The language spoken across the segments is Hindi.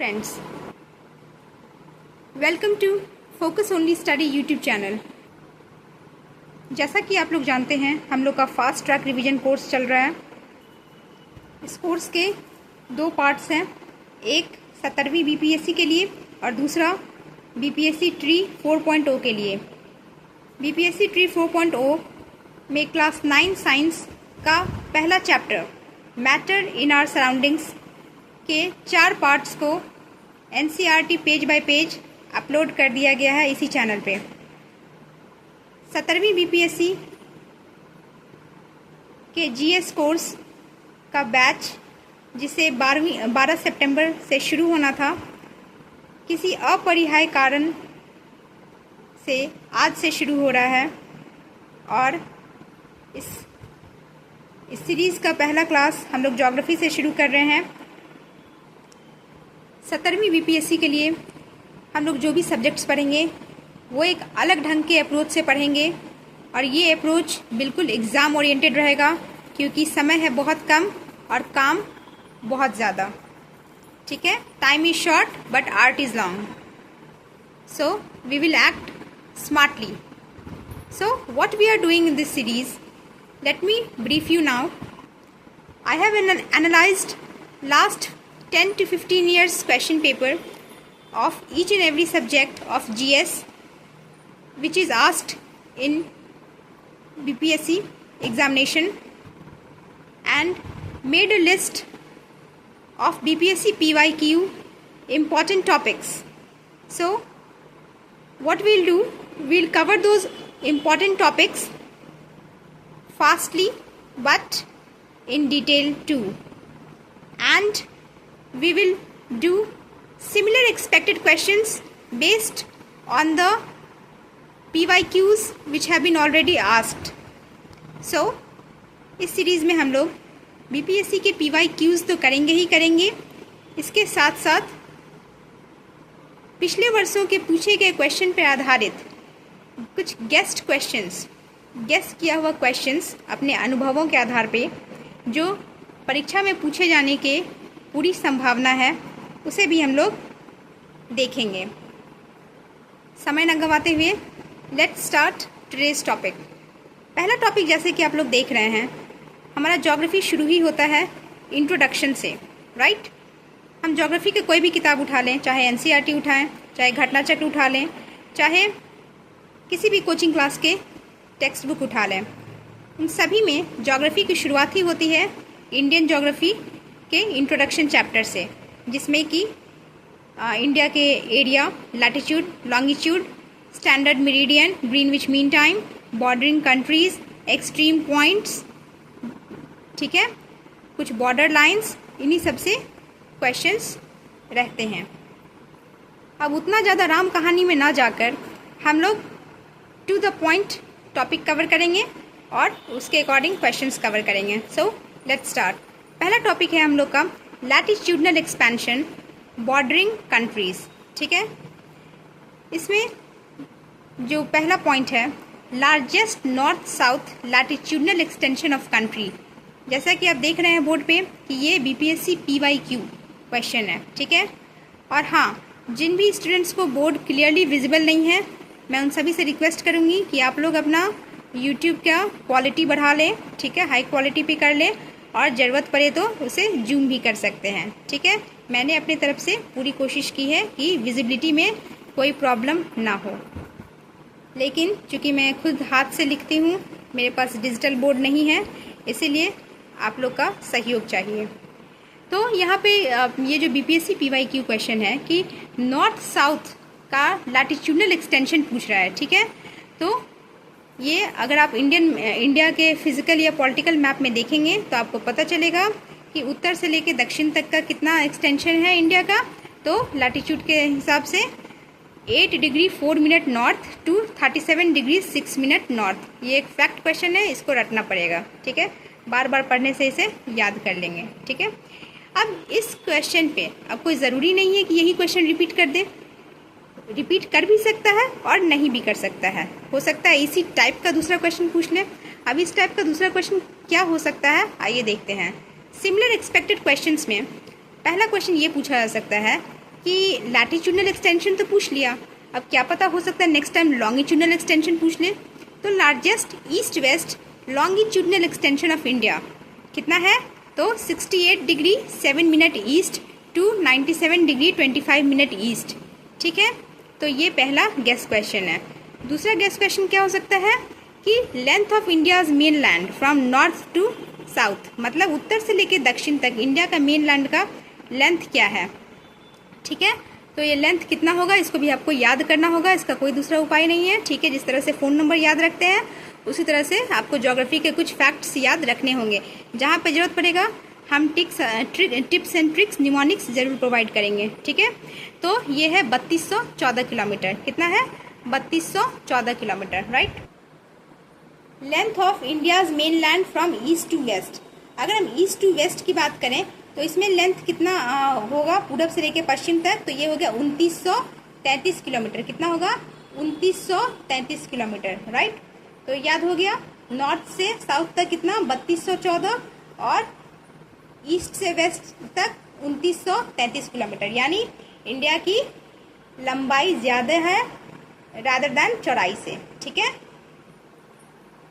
Friends, welcome to focus only study YouTube channel. जैसा कि आप लोग जानते हैं, हम लोग का फास्ट ट्रैक रिवीजन कोर्स चल रहा है। इस कोर्स के दो पार्ट्स हैं, एक 17वीं बीपीएससी के लिए और दूसरा बीपीएससी ट्री 4.0 के लिए। बीपीएससी ट्री 4.0 में क्लास 9 साइंस का पहला chapter matter in our surroundings के 4 पार्ट्स को NCERT page by page upload कर दिया गया है इसी चैनल पे। 17वीं बीपीएससी के जीएस कोर्स का बैच, जिसे 12 सितंबर से शुरू होना था, किसी अपरिहार्य कारण से आज से शुरू हो रहा है। और इस सीरीज़ का पहला क्लास हम लोग ज्योग्राफी से शुरू कर रहे हैं। 17वीं बीपीएससी के लिए हम लोग जो भी सब्जेक्ट्स पढ़ेंगे वो एक अलग ढंग के अप्रोच से पढ़ेंगे, और ये अप्रोच बिल्कुल एग्ज़ाम ओरिएंटेड रहेगा, क्योंकि समय है बहुत कम और काम बहुत ज़्यादा। ठीक है, time is short but art is long, so we will act smartly. So what we are doing in this series, let me brief you now. I have analyzed last 10 to 15 years question paper of each and every subject of GS which is asked in BPSC examination, and made a list of BPSC PYQ important topics. So what we'll do, we'll cover those important topics fastly but in detail too, and we will do similar expected questions based on the PYQs which have been already asked. So इस सीरीज़ में हम लोग बीपीएससी के PYQs तो करेंगे ही करेंगे, इसके साथ साथ पिछले वर्षों के पूछे गए क्वेश्चन पर आधारित कुछ गेस्ट किया हुआ क्वेश्चंस अपने अनुभवों के आधार पे जो परीक्षा में पूछे जाने के पूरी संभावना है, उसे भी हम लोग देखेंगे। समय न गंवाते हुए लेट्स स्टार्ट टुडेज टॉपिक। पहला टॉपिक, जैसे कि आप लोग देख रहे हैं, हमारा ज्योग्राफी शुरू ही होता है इंट्रोडक्शन से, राइट। हम ज्योग्राफी की कोई भी किताब उठा लें, चाहे एनसीईआरटी उठाएं, चाहे घटना चक्र उठा लें, चाहे किसी भी कोचिंग क्लास के टेक्स्ट बुक उठा लें, उन सभी में ज्योग्राफी की शुरुआत ही होती है इंडियन ज्योग्राफी के इंट्रोडक्शन चैप्टर से, जिसमें कि इंडिया के area, latitude, longitude, standard meridian, Greenwich mean time, bordering countries, extreme points, ठीक है, कुछ बॉर्डर लाइंस, इन्हीं सब से क्वेश्चंस रहते हैं। अब उतना ज़्यादा राम कहानी में ना जाकर हम लोग to the point topic cover करेंगे और उसके अकॉर्डिंग क्वेश्चंस कवर करेंगे। So let's start. पहला टॉपिक है हम लोग का लैटिट्यूडनल एक्सपेंशन, बॉर्डरिंग कंट्रीज। ठीक है, इसमें जो पहला पॉइंट है, largest north south latitudinal extension of country. जैसा कि आप देख रहे हैं बोर्ड पे कि ये बीपीएससी PYQ क्वेश्चन है। ठीक है, और हाँ, जिन भी स्टूडेंट्स को बोर्ड क्लियरली विजिबल नहीं है, मैं उन सभी से रिक्वेस्ट करूँगी कि आप लोग अपना YouTube का क्वालिटी बढ़ा लें। ठीक है, हाई क्वालिटी पे कर लें, और ज़रूरत पड़े तो उसे जूम भी कर सकते हैं। ठीक है, मैंने अपनी तरफ से पूरी कोशिश की है कि विजिबिलिटी में कोई प्रॉब्लम ना हो, लेकिन चूँकि मैं खुद हाथ से लिखती हूँ, मेरे पास डिजिटल बोर्ड नहीं है, इसीलिए आप लोग का सहयोग चाहिए। तो यहाँ पे ये जो बीपीएससी PYQ क्वेश्चन है कि नॉर्थ साउथ का लैटिट्यूडनल एक्सटेंशन पूछ रहा है। ठीक है, तो ये अगर आप इंडिया के फिजिकल या पॉलिटिकल मैप में देखेंगे तो आपको पता चलेगा कि उत्तर से लेकर दक्षिण तक का कितना एक्सटेंशन है इंडिया का। तो लैटिट्यूड के हिसाब से 8 degree 4 minute north to 37 degree 6 minute north. ये एक फैक्ट क्वेश्चन है, इसको रटना पड़ेगा। ठीक है, बार बार पढ़ने से इसे याद कर लेंगे। ठीक है, अब इस क्वेश्चन पे अब कोई ज़रूरी नहीं है कि यही क्वेश्चन रिपीट कर दे, रिपीट कर भी सकता है और नहीं भी कर सकता है। हो सकता है इसी टाइप का दूसरा क्वेश्चन पूछ ले। अब इस टाइप का दूसरा क्वेश्चन क्या हो सकता है, आइए देखते हैं। सिमिलर एक्सपेक्टेड क्वेश्चंस में पहला क्वेश्चन ये पूछा जा सकता है कि लैटिट्यूडनल एक्सटेंशन तो पूछ लिया, अब क्या पता हो सकता है नेक्स्ट टाइम लॉन्गिट्यूडनल एक्सटेंशन पूछ ले। तो largest east west longitudinal extension of India कितना है, तो 68 degree 7 minute east to 97 degree 25 minute east. ठीक है, तो ये पहला गेस क्वेश्चन है। दूसरा गेस क्वेश्चन क्या हो सकता है कि length of India's mainland from north to south, मतलब उत्तर से लेकर दक्षिण तक इंडिया का मेन लैंड का लेंथ क्या है। ठीक है, तो ये लेंथ कितना होगा इसको भी आपको याद करना होगा, इसका कोई दूसरा उपाय नहीं है। ठीक है, जिस तरह से फ़ोन नंबर याद रखते हैं उसी तरह से आपको ज्योग्राफी के कुछ फैक्ट्स याद रखने होंगे। जहाँ पे ज़रूरत पड़ेगा हम टिप्स एंड ट्रिक्स निमोनिक्स जरूर प्रोवाइड करेंगे। ठीक है, तो ये है 3214 किलोमीटर। कितना है, 3214 kilometre, right. Length of India's mainland from east to west, अगर हम ईस्ट टू वेस्ट की बात करें तो इसमें लेंथ कितना होगा पूरब से लेकर पश्चिम तक, तो ये हो गया 2933 किलोमीटर। कितना होगा, 2933 किलोमीटर, राइट। तो याद हो गया, नॉर्थ से साउथ तक कितना 3214 और ईस्ट से वेस्ट तक 2933 किलोमीटर, यानी इंडिया की लंबाई ज़्यादा है रादर दैन चौड़ाई से। ठीक है,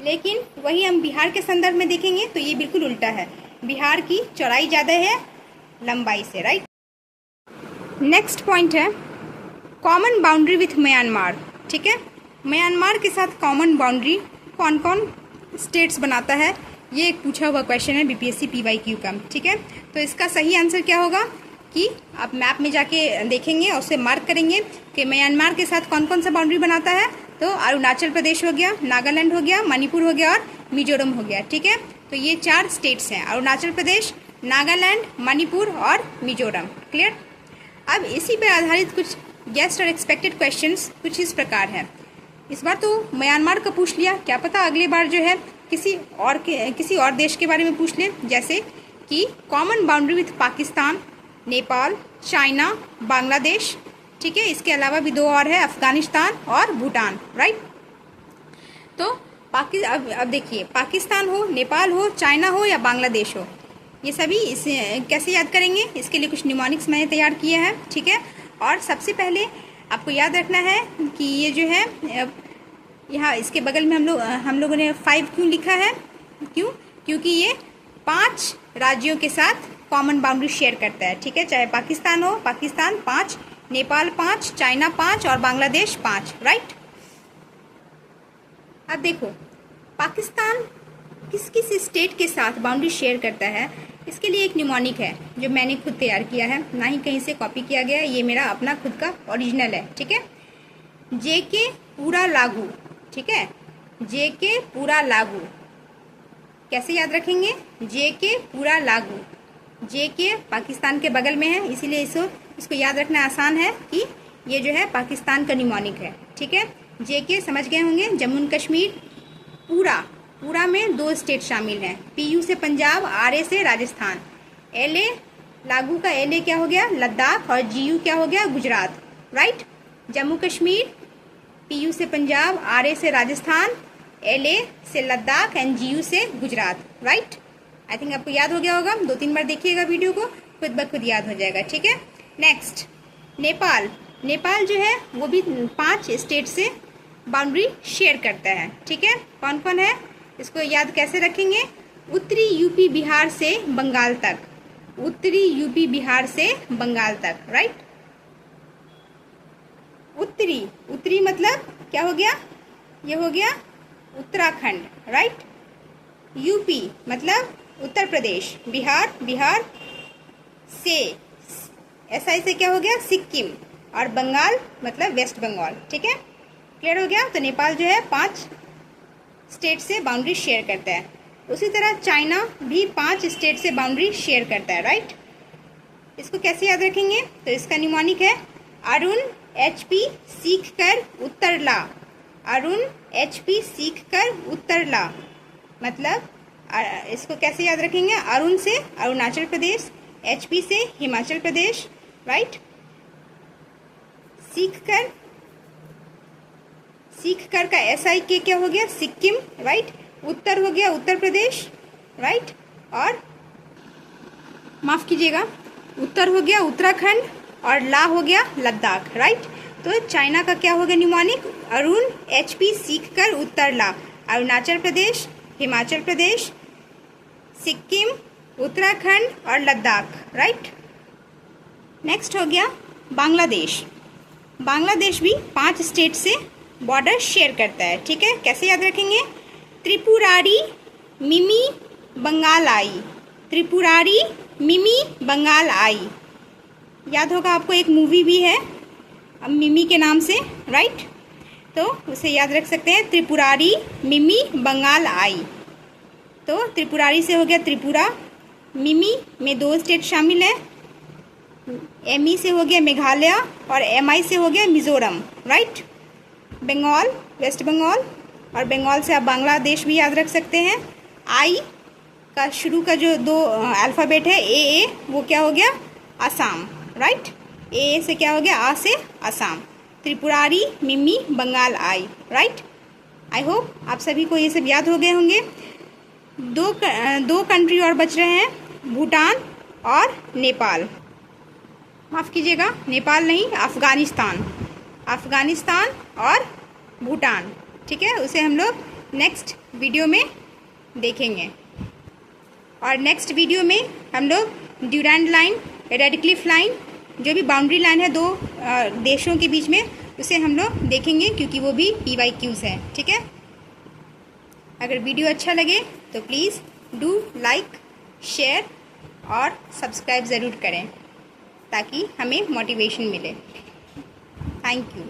लेकिन वही हम बिहार के संदर्भ में देखेंगे तो ये बिल्कुल उल्टा है, बिहार की चौड़ाई ज़्यादा है लंबाई से, राइट। नेक्स्ट पॉइंट है कॉमन बाउंड्री विथ म्यांमार। ठीक है, म्यांमार के साथ कॉमन बाउंड्री कौन कौन स्टेट्स बनाता है, ये एक पूछा हुआ क्वेश्चन है बीपीएससी PYQ का। ठीक है, तो इसका सही आंसर क्या होगा कि आप मैप में जाके देखेंगे और उसे मार्क करेंगे कि म्यांमार के साथ कौन कौन सा बाउंड्री बनाता है। तो अरुणाचल प्रदेश हो गया, नागालैंड हो गया, मणिपुर हो गया और मिजोरम हो गया। ठीक है, तो ये 4 स्टेट्स हैं, अरुणाचल प्रदेश, नागालैंड, मणिपुर और मिजोरम। क्लियर। अब इसी पर आधारित कुछ गेस्ट और एक्सपेक्टेड क्वेश्चंस कुछ इस प्रकार है। इस बार तो म्यांमार का पूछ लिया, क्या पता अगली बार जो है किसी और देश के बारे में पूछ ले, जैसे कि common boundary with Pakistan, Nepal, China, Bangladesh. ठीक है, इसके अलावा भी 2 और है, अफगानिस्तान और भूटान, राइट। तो अब देखिए, पाकिस्तान हो, नेपाल हो, चाइना हो या बांग्लादेश हो, ये सभी इसे कैसे याद करेंगे, इसके लिए कुछ निमोनिक्स मैंने तैयार किए हैं। ठीक है, और सबसे पहले आपको याद रखना है कि ये जो है यहाँ इसके बगल में हम लोगों ने 5 क्यों लिखा है, क्योंकि ये 5 राज्यों के साथ कॉमन बाउंड्री शेयर करता है। ठीक है, चाहे पाकिस्तान हो, पाकिस्तान 5, नेपाल 5, चाइना 5 और बांग्लादेश 5, राइट। अब देखो पाकिस्तान किस किस स्टेट के साथ बाउंड्री शेयर करता है, इसके लिए एक निमोनिक है जो मैंने खुद तैयार किया है, ना ही कहीं से कॉपी किया गया है, ये मेरा अपना खुद का ओरिजिनल है। ठीक है, जेके पूरा लागू। ठीक है, जेके पूरा लागू कैसे याद रखेंगे, जेके पूरा लागू। जेके पाकिस्तान के बगल में है, इसीलिए इसको याद रखना आसान है कि ये जो है पाकिस्तान का निमोनिक है। ठीक है, जेके समझ गए होंगे, जम्मू कश्मीर। पूरा में 2 स्टेट शामिल हैं, पीयू से पंजाब, आरए से राजस्थान। एलए लागू का एलए क्या हो गया, लद्दाख, और जीयू क्या हो गया, गुजरात, राइट। जम्मू कश्मीर पीयू से पंजाब, आरए से राजस्थान, एलए से लद्दाख एंड जीयू से गुजरात, राइट। आई थिंक आपको याद हो गया होगा, 2-3 बार देखिएगा वीडियो को, खुद ब खुद याद हो जाएगा। ठीक है, नेक्स्ट नेपाल जो है वो भी 5 स्टेट से बाउंड्री शेयर करता है। ठीक है, कौन कौन है इसको याद कैसे रखेंगे, उत्तरी यूपी बिहार से बंगाल तक, उत्तरी यूपी बिहार से बंगाल तक, राइट। उत्तरी मतलब क्या हो गया, ये हो गया उत्तराखंड, राइट। यूपी मतलब उत्तर प्रदेश, बिहार से ऐसा क्या हो गया, सिक्किम, और बंगाल मतलब वेस्ट बंगाल। ठीक है, क्लियर हो गया। तो नेपाल जो है 5 स्टेट से बाउंड्री शेयर करता है। उसी तरह चाइना भी 5 स्टेट से बाउंड्री शेयर करता है, राइट। इसको कैसे याद रखेंगे, तो इसका निमोनिक है अरुण HP सीख कर उत्तर ला, अरुण HP सीख कर उत्तर ला। मतलब इसको कैसे याद रखेंगे, अरुण से अरुणाचल प्रदेश, HP से हिमाचल प्रदेश, राइट। सीख कर का SIK क्या हो गया, सिक्किम, राइट। उत्तर हो गया उत्तर प्रदेश, राइट। और माफ कीजिएगा, उत्तर हो गया उत्तराखंड, और ला हो गया लद्दाख, राइट। तो चाइना का क्या हो गया न्यूमोनिक? अरुण, HP सीख कर उत्तर ला। अरुणाचल प्रदेश, हिमाचल प्रदेश, सिक्किम, उत्तराखंड और लद्दाख, राइट। नेक्स्ट हो गया बांग्लादेश। बांग्लादेश भी 5 स्टेट से बॉर्डर शेयर करता है, ठीक है। कैसे याद रखेंगे? त्रिपुरारी मिमी बंगाल आई, त्रिपुरारी मिमी बंगाल आई। याद होगा आपको, एक मूवी भी है मिमी के नाम से, राइट। तो उसे याद रख सकते हैं, त्रिपुरारी मिमी बंगाल आई। तो त्रिपुरारी से हो गया त्रिपुरा, मिमी में 2 स्टेट शामिल है, ME से हो गया मेघालय और MI से हो गया मिजोरम, राइट। बंगाल, वेस्ट बंगाल, और बंगाल से आप बांग्लादेश भी याद रख सकते हैं। आई का शुरू का जो 2 अल्फ़ाबेट है AA, वो क्या हो गया? असम, राइट। AA से क्या हो गया? आ से असम। त्रिपुरारी मिमी बंगाल आई, राइट। आई होप आप सभी को ये सब याद हो गए होंगे। दो कंट्री और बच रहे हैं, भूटान और नेपाल। माफ़ कीजिएगा, नेपाल नहीं, अफ़गानिस्तान, अफ़गानिस्तान और भूटान, ठीक है। उसे हम लोग नेक्स्ट वीडियो में देखेंगे। और नेक्स्ट वीडियो में हम लोग ड्यूरैंड लाइन, रेडक्लिफ लाइन, जो भी बाउंड्री लाइन है 2 देशों के बीच में, उसे हम लोग देखेंगे, क्योंकि वो भी PYQs हैं, ठीक है। अगर वीडियो अच्छा लगे तो प्लीज़ डू लाइक, शेयर और सब्सक्राइब ज़रूर करें, ताकि हमें मोटिवेशन मिले। Thank you.